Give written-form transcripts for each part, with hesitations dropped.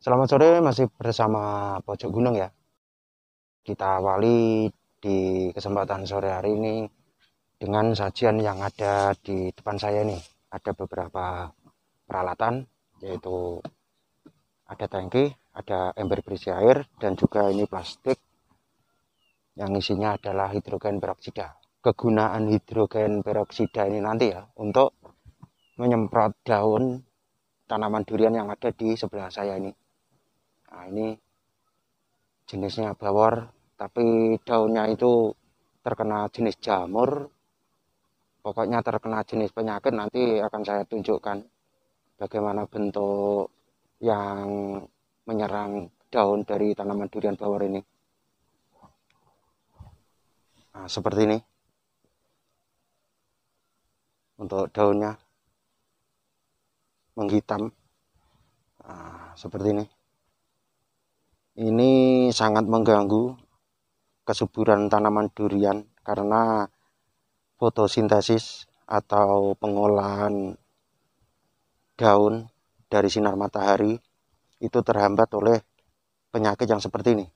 Selamat sore, masih bersama Pojok Gunung ya. Kita awali di kesempatan sore hari ini dengan sajian yang ada di depan saya nih. Ada beberapa peralatan, yaitu ada tangki, ada ember berisi air, dan juga ini plastik yang isinya adalah hidrogen peroksida. Kegunaan hidrogen peroksida ini nanti ya, untuk menyemprot daun tanaman durian yang ada di sebelah saya ini. Nah, ini jenisnya bawor, tapi daunnya itu terkena jenis jamur, pokoknya terkena jenis penyakit. Nanti akan saya tunjukkan bagaimana bentuk yang menyerang daun dari tanaman durian bawor ini. Nah, seperti ini untuk daunnya menghitam. Nah, seperti ini sangat mengganggu kesuburan tanaman durian karena fotosintesis atau pengolahan daun dari sinar matahari itu terhambat oleh penyakit yang seperti ini,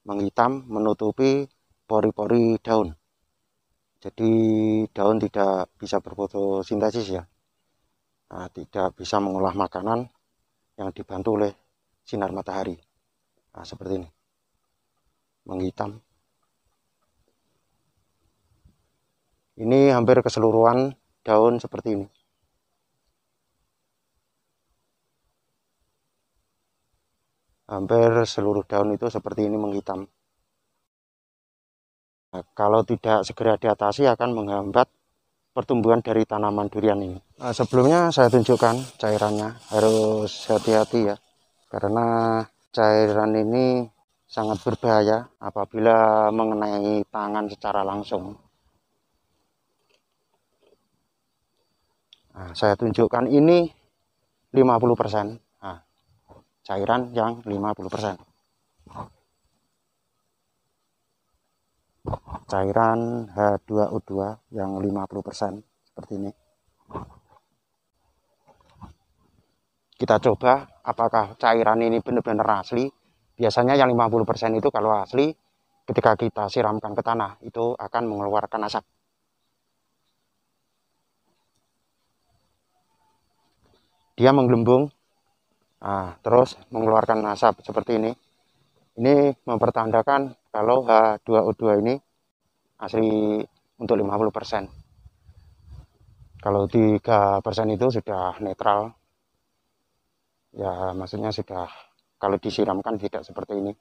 menghitam menutupi pori-pori daun. Jadi daun tidak bisa berfotosintesis ya, nah, tidak bisa mengolah makanan yang dibantu oleh sinar matahari. Nah, seperti ini, menghitam. Ini hampir keseluruhan daun seperti ini. Hampir seluruh daun itu seperti ini menghitam. Nah, kalau tidak segera diatasi akan menghambat pertumbuhan dari tanaman durian ini. Nah, sebelumnya saya tunjukkan cairannya, harus hati-hati ya, karena cairan ini sangat berbahaya apabila mengenai tangan secara langsung. Nah, saya tunjukkan ini 50%. Nah, cairan yang 50%. Cairan H2O2 yang 50%, seperti ini. Kita coba apakah cairan ini benar-benar asli. Biasanya yang 50% itu kalau asli, ketika kita siramkan ke tanah itu akan mengeluarkan asap. Dia menggelembung, nah, terus mengeluarkan asap seperti ini. Ini mempertandakan kalau H2O2 ini asli untuk 50%. Kalau 3% itu sudah netral. Ya, maksudnya sudah, kalau disiramkan tidak seperti ini.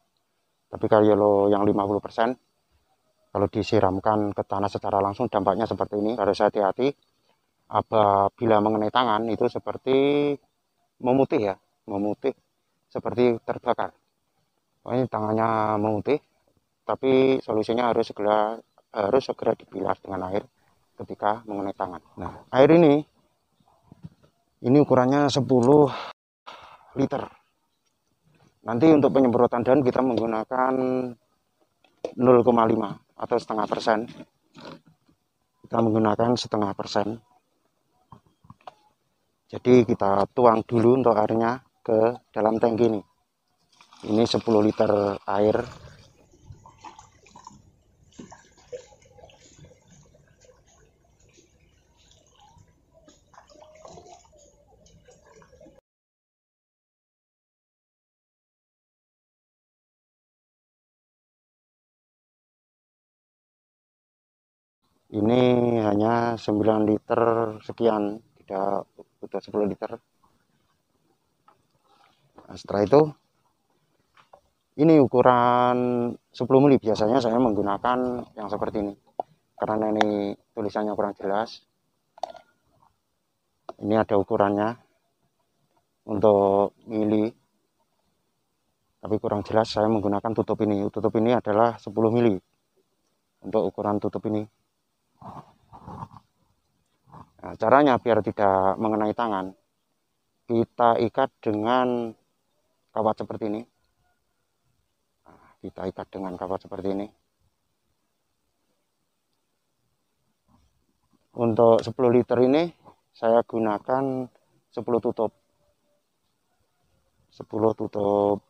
Tapi kalau yang 50%, kalau disiramkan ke tanah secara langsung dampaknya seperti ini. Harus hati-hati apabila mengenai tangan itu seperti memutih ya, memutih seperti terbakar. Ini tangannya memutih, tapi solusinya harus segera dibilas dengan air ketika mengenai tangan. Nah, air ini ukurannya 10 liter. Nanti untuk penyemprotan daun kita menggunakan 0,5 atau setengah persen. Kita menggunakan setengah persen. Jadi kita tuang dulu untuk airnya ke dalam tangki ini. Ini 10 liter air. Ini hanya 9 liter sekian, tidak butuh 10 liter. Nah, setelah itu ini ukuran 10 mili. Biasanya saya menggunakan yang seperti ini karena ini tulisannya kurang jelas. Ini ada ukurannya untuk mili, tapi kurang jelas. Saya menggunakan tutup ini. Tutup ini adalah 10 mili untuk ukuran tutup ini. Nah, caranya biar tidak mengenai tangan, kita ikat dengan kawat seperti ini. Nah, kita ikat dengan kawat seperti ini. Untuk 10 liter ini saya gunakan 10 tutup. 10 tutup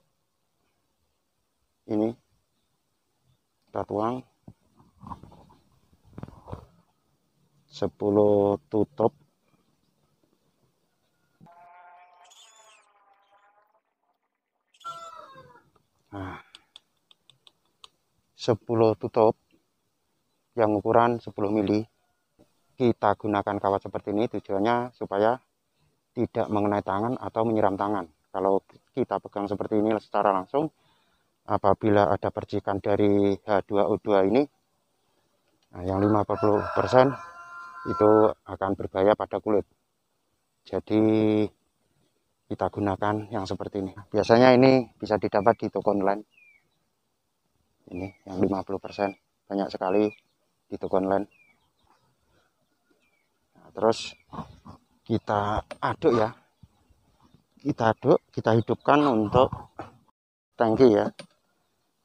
ini kita tuang, 10 tutup nah 10 tutup yang ukuran 10 mili. Kita gunakan kawat seperti ini tujuannya supaya tidak mengenai tangan atau menyiram tangan. Kalau kita pegang seperti ini secara langsung, apabila ada percikan dari H2O2 ini, nah yang 50% itu akan berbahaya pada kulit. Jadi kita gunakan yang seperti ini. Biasanya ini bisa didapat di toko online. Ini yang 50%, banyak sekali di toko online. Nah, terus kita aduk ya. Kita aduk, kita hidupkan untuk tangki ya.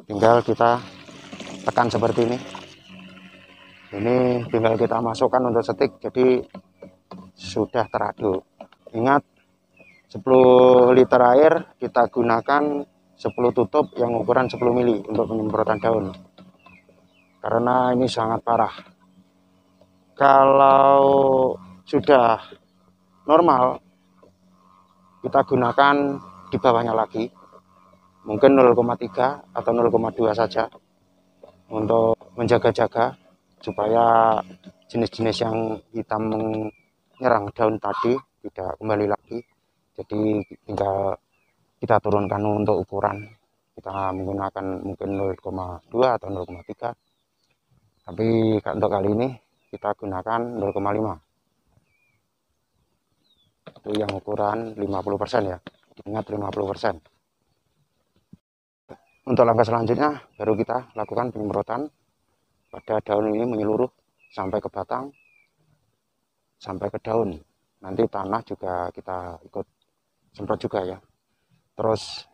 Tinggal kita tekan seperti ini. Ini tinggal kita masukkan untuk setik, jadi sudah teraduk. Ingat, 10 liter air kita gunakan 10 tutup yang ukuran 10 mili untuk penyemprotan daun. Karena ini sangat parah. Kalau sudah normal, kita gunakan di bawahnya lagi. Mungkin 0,3 atau 0,2 saja untuk menjaga-jaga supaya jenis-jenis yang hitam menyerang daun tadi tidak kembali lagi. Jadi tinggal kita turunkan untuk ukuran, kita menggunakan mungkin 0,2 atau 0,3, tapi untuk kali ini kita gunakan 0,5. Itu yang ukuran 50% ya, ingat 50%. Untuk langkah selanjutnya baru kita lakukan penyemprotan pada daun ini menyeluruh sampai ke batang, sampai ke daun. Nanti tanah juga kita ikut semprot juga ya. Terus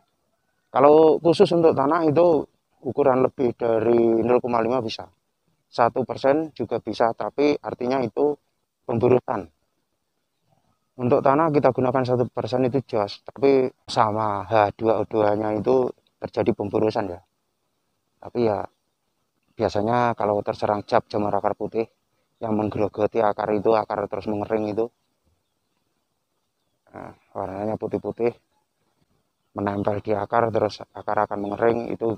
kalau khusus untuk tanah itu ukuran lebih dari 0,5 bisa, 1% juga bisa, tapi artinya itu pemburutan. Untuk tanah kita gunakan 1% itu jos, tapi sama H2O2-nya itu terjadi pemburusan ya. Tapi ya biasanya kalau terserang jamur akar putih yang menggerogoti akar itu, akar terus mengering itu, nah, warnanya putih-putih, menempel di akar, terus akar akan mengering, itu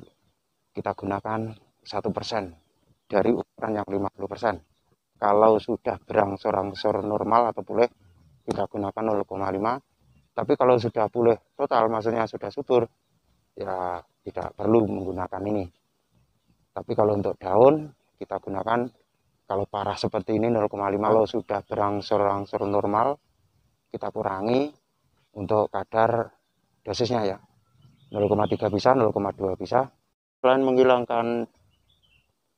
kita gunakan 1% dari ukuran yang 50%. Kalau sudah berangsur-angsur normal atau pulih, kita gunakan 0,5. Tapi kalau sudah pulih total, maksudnya sudah subur, ya tidak perlu menggunakan ini. Tapi kalau untuk daun, kita gunakan, kalau parah seperti ini 0,5. Kalau sudah berangsur-angsur normal, kita kurangi untuk kadar dosisnya ya. 0,3 bisa, 0,2 bisa. Selain menghilangkan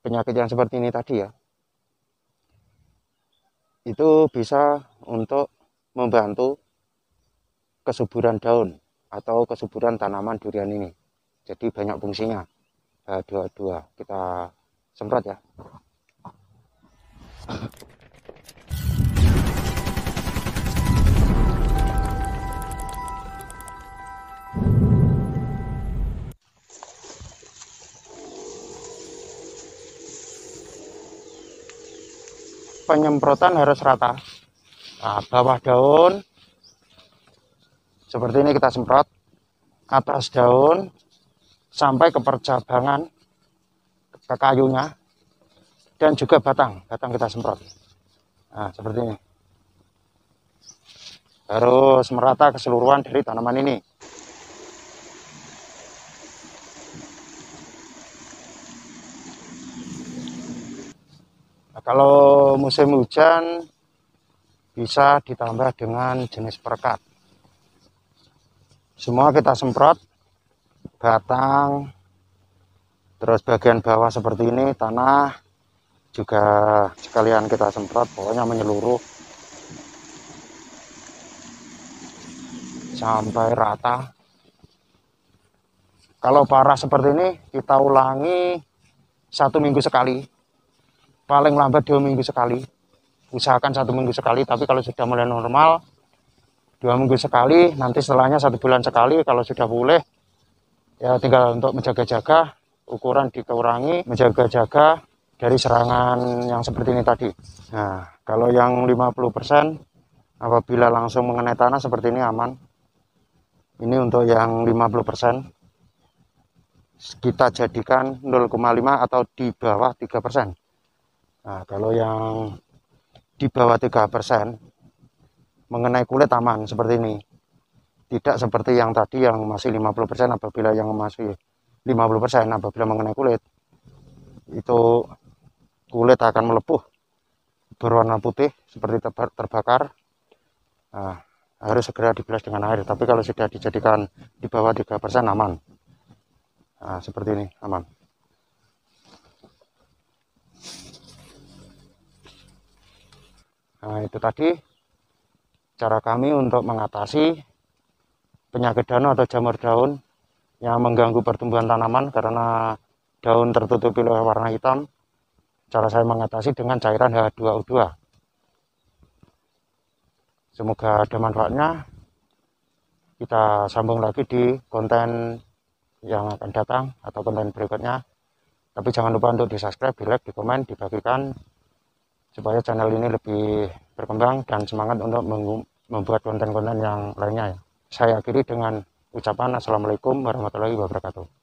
penyakit yang seperti ini tadi ya, itu bisa untuk membantu kesuburan daun atau kesuburan tanaman durian ini. Jadi banyak fungsinya. H2O2 kita semprot ya. Penyemprotan harus rata. Nah, bawah daun seperti ini kita semprot, atas daun sampai ke percabangan, ke kayunya, dan juga batang kita semprot. Nah, seperti ini. Harus merata keseluruhan dari tanaman ini. Nah, kalau musim hujan bisa ditambah dengan jenis perekat. Semua kita semprot, batang, terus bagian bawah seperti ini, tanah juga sekalian kita semprot, pokoknya menyeluruh sampai rata. Kalau parah seperti ini, kita ulangi 1 minggu sekali, paling lambat 2 minggu sekali. Usahakan 1 minggu sekali, tapi kalau sudah mulai normal, 2 minggu sekali, nanti setelahnya 1 bulan sekali. Kalau sudah pulih ya tinggal untuk menjaga-jaga, ukuran dikurangi, menjaga-jaga dari serangan yang seperti ini tadi. Nah, kalau yang 50% apabila langsung mengenai tanah seperti ini aman. Ini untuk yang 50%. Kita jadikan 0,5 atau di bawah 3%. Nah, kalau yang di bawah 3% mengenai kulit aman seperti ini. Tidak seperti yang tadi yang masih 50%. Apabila yang masih 50% apabila mengenai kulit, itu kulit akan melepuh berwarna putih seperti terbakar. Nah, harus segera dibilas dengan air. Tapi kalau sudah dijadikan di bawah 3% aman. Nah, seperti ini aman. Nah, itu tadi cara kami untuk mengatasi penyakit daun atau jamur daun yang mengganggu pertumbuhan tanaman karena daun tertutupi oleh warna hitam. Cara saya mengatasi dengan cairan H2O2. Semoga ada manfaatnya. Kita sambung lagi di konten yang akan datang atau konten berikutnya. Tapi jangan lupa untuk di subscribe, di like, di komen, dibagikan supaya channel ini lebih berkembang dan semangat untuk membuat konten-konten yang lainnya. Saya akhiri dengan ucapan Assalamualaikum warahmatullahi wabarakatuh.